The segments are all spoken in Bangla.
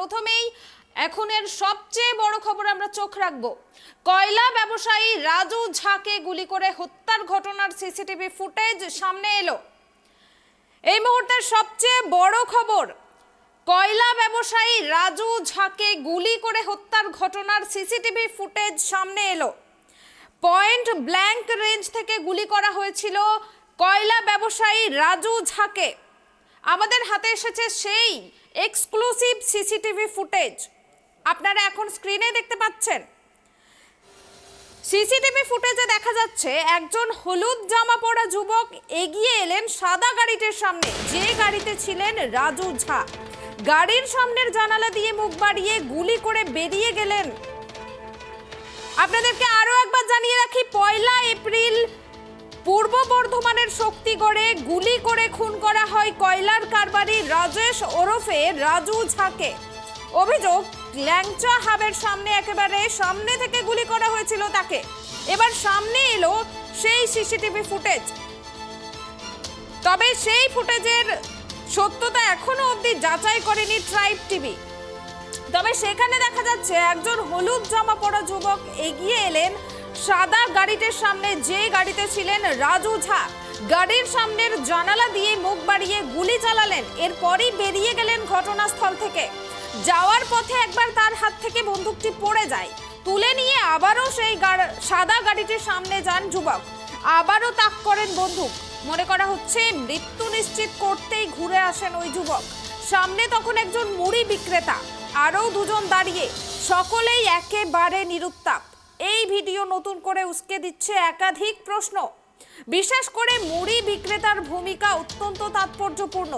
প্রথমেই এখনের সবচেয়ে বড় খবর আমরা চোখ রাখবো। কয়লা ব্যবসায়ী রাজু ঝাকে গুলি করে হত্যার ঘটনার সিসিটিভি ফুটেজ সামনে এলো। এই মুহূর্তের সবচেয়ে বড় খবর, কয়লা ব্যবসায়ী রাজু ঝাকে গুলি করে হত্যার ঘটনার সিসিটিভি ফুটেজ সামনে এলো। পয়েন্ট ব্ল্যাঙ্ক রেঞ্জ থেকে গুলি করা হয়েছিল কয়লা ব্যবসায়ী রাজু ঝাকে। আমাদের হাতে এসেছে সেই এক্সক্লুসিভ সিসিটিভি ফুটেজ, আপনারা এখন স্ক্রিনে দেখতে পাচ্ছেন। সিসিটিভি ফুটেজে দেখা যাচ্ছে একজন হলুদ জামা পরা যুবক এগিয়ে এলেন সাদা গাড়িটির সামনে, যে গাড়িতে ছিলেন রাজু ঝা। গাড়ির সামনের জানালা দিয়ে মুখ বাড়িয়ে গুলি করে বেরিয়ে গেলেন। আপনাদেরকে আরো একবার জানিয়ে রাখি, 1 এপ্রিল পূর্ব বর্ধমানের শক্তিগড়ে গুলি করে খুন করা হয় কয়লার কারবারি রাজেশ ওরফে রাজু ঝাকে। অভিযোগ, ল্যাংচা হাবের সামনে একেবারে সামনে থেকে গুলি করা হয়েছিল তাকে। এবার সামনে এলো সেই সিসিটিভি ফুটেজ, তবে সেই ফুটেজের সত্যতা এখনো অবধি যাচাই করেনি ট্রাইব টিভি। তবে সেখানে দেখা যাচ্ছে একজন হলুদ জামা পরা যুবক এগিয়ে এলেন সাদা গাড়িটির সামনে, যে গাড়িতে ছিলেন রাজু ঝা। গাড়ির সামনের জানালা দিয়ে মুখ বাড়িয়ে গুলি চালালেন, এরপরই বেরিয়ে গেলেন ঘটনাস্থল থেকে। যাওয়ার পথে একবার তার হাত থেকে বন্দুকটি পড়ে যায়, তুলে নিয়ে আবারও সেই সাদা গাড়িটির সামনে যান যুবক, আবারও তাক করেন বন্দুক। মনে করা হচ্ছে মৃত্যু নিশ্চিত করতেই ঘুরে আসেন ওই যুবক। সামনে তখন একজন মুড়ি বিক্রেতা, আরও দুজন দাঁড়িয়ে, সকলেই একেবারে নিরুত্তাপ। এই ভিডিও নতুন করে উস্কে দিচ্ছে একাধিক প্রশ্ন। বিশেষ করে মুড়ি বিক্রেতার ভূমিকা অত্যন্ত তাৎপর্যপূর্ণ।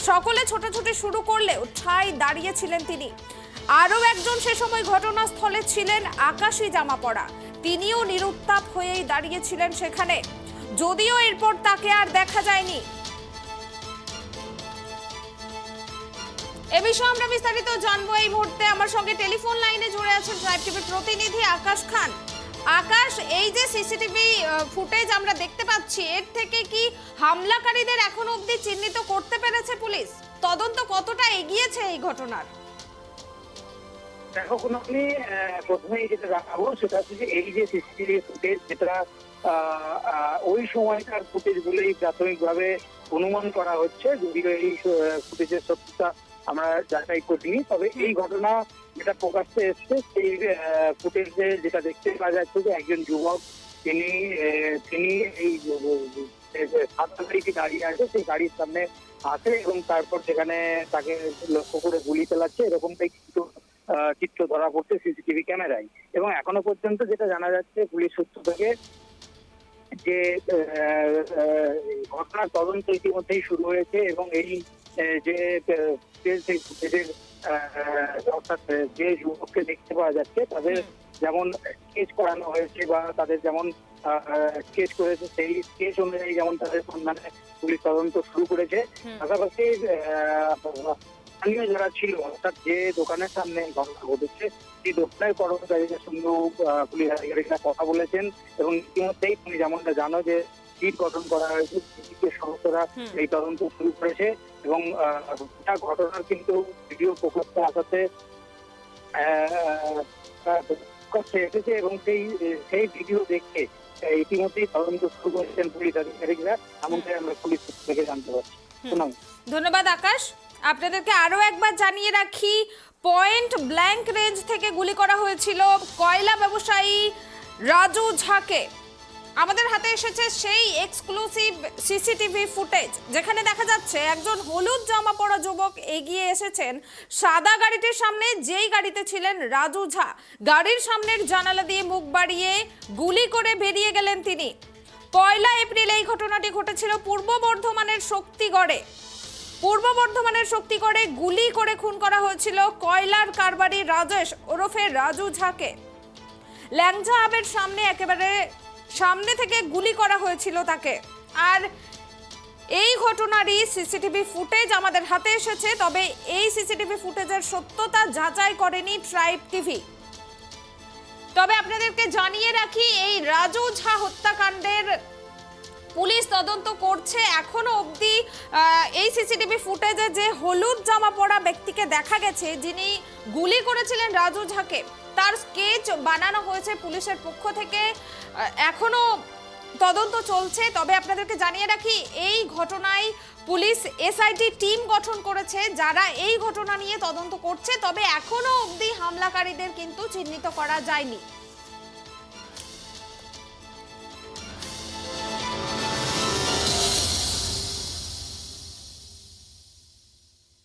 সকলে ছোটাছুটি শুরু করলেও ঠায় দাঁড়িয়েছিলেন তিনি। আরও একজন সে সময় ঘটনাস্থলে ছিলেন আকাশি জামা পরা, তিনিও নিরুত্তাপ হয়েই দাঁড়িয়েছিলেন সেখানে, যদিও এরপর তাকে আর দেখা যায়নি। এ বিষয়ে আমরা বিস্তারিত জানবো এই মুহূর্তে। আমার সঙ্গে টেলিফোন লাইনে জুড়ে আছেন ট্রাইব টিভির প্রতিনিধি আকাশ খান। আকাশ, এই যে সিসিটিভি ফুটেজ আমরা দেখতে পাচ্ছি, এর থেকে কি হামলাকারীদের এখনো অবধি চিহ্নিত করতে পেরেছে পুলিশ? তদন্ত কতটা এগিয়েছে এই ঘটনার? দেখো, আমি প্রথমেই যেটা দেখাবো সেটা হচ্ছে যে এই যে সিসিটিভি ফুটেজ, যেটা ওই সময়কার ফুটেজ বলেই প্রাথমিকভাবে অনুমান করা হচ্ছে, যদিও এই ফুটেজের সত্যতা আমরা যাচাই করিনি। তবে এই ঘটনা যেটা প্রকাশ্যে এসছে, সেই ফুটেজে যেটা দেখতে পাওয়া যাচ্ছে যে একজন যুবক তিনি এই সাদা গাড়িটি দাঁড়িয়ে আছে, সেই গাড়ির সামনে আসে এবং তারপর সেখানে তাকে লক্ষ্য করে গুলি চালাচ্ছে, এরকমটাই কিন্তু চিত্র ধরা পড়ছে সিসিটিভি ক্যামেরায়। এবং এখনো পর্যন্ত যেটা জানা যাচ্ছে পুলিশ সূত্র থেকে, যে ঘটনার তদন্ত ইতিমধ্যেই শুরু হয়েছে এবং এই যে অর্থাৎ যে যুবককে দেখতে পাওয়া যাচ্ছে তাদের যেমন স্কেচ করানো হয়েছে বা তাদের যেমন স্কেচ করেছে, সেই স্কেচ অনুযায়ী যেমন তাদের সন্ধানে পুলিশ তদন্ত শুরু করেছে। পাশাপাশি স্থানীয় যারা ছিল, অর্থাৎ যে দোকানের সামনে ঘটনা ঘটেছে, সেই দোকানের কর্মচারীদের সঙ্গেও পুলিশ আধিকারিকরা কথা বলেছেন এবং ইতিমধ্যেই তুমি যেমনটা জানো যে টিম গঠন করা হয়েছে, সিটির সদস্যরা এই তদন্ত শুরু করেছে এবং ঘটনার কিন্তু ভিডিও প্রকাশ্যে আসাতে এসেছে এবং সেই ভিডিও দেখে ইতিমধ্যেই তদন্ত শুরু করেছেন পুলিশ আধিকারিকরা, এমনটাই আমরা পুলিশ থেকে জানতে পারছি। ধন্যবাদ আকাশ। আপনাদেরকে আরো একবার জানিয়ে রাখি, পয়েন্ট ব্ল্যাঙ্ক রেঞ্জ থেকে গুলি করা হয়েছিল কয়লা ব্যবসায়ী রাজু ঝাকে। আমাদের হাতে এসেছে সেই এক্সক্লুসিভ সিসিটিভি ফুটেজ, যেখানে দেখা যাচ্ছে একজন হলুদ জামা পরা যুবক এগিয়ে এসেছেন সাদা গাড়িটির সামনে, যেই গাড়িতে ছিলেন রাজু ঝা। গাড়ির সামনের জানালা দিয়ে মুখ বাড়িয়ে গুলি করে বেরিয়ে গেলেন তিনি। 1 এপ্রিল এই ঘটনাটি ঘটেছিল পূর্ব বর্ধমানের শক্তিগড়ে গুলি করে খুন করা হয়েছিল কয়লার কারবারি রাজেশ ওরফে রাজু ঝাকে। ল্যাংচা হাবের সামনে একেবারে সামনে থেকে গুলি করা হয়েছিল তাকে। আর এই ঘটনারই সিসিটিভি ফুটেজ আমাদের হাতে এসেছে, তবে এই সিসিটিভি ফুটেজের সত্যতা যাচাই করেনি ট্রাইব টিভি। তবে আপনাদেরকে জানিয়ে রাখি, এই রাজু ঝা হত্যাকাণ্ডের পুলিশ তদন্ত করছে। এখনো অবধি এই সিসিটিভি ফুটেজে যে হলুদ জামা পরা ব্যক্তিকে দেখা গেছে, যিনি গুলি করেছিলেন রাজু ঝাকে, তার স্কেচ বানানো হয়েছে পুলিশের পক্ষ থেকে। এখনো তদন্ত চলছে। তবে আপনাদেরকে জানিয়ে রাখি, এই ঘটনায় পুলিশ SIT টিম গঠন করেছে, যারা এই ঘটনা নিয়ে তদন্ত করছে। তবে এখনো অবধি হামলাকারীদের কিন্তু চিহ্নিত করা যায়নি।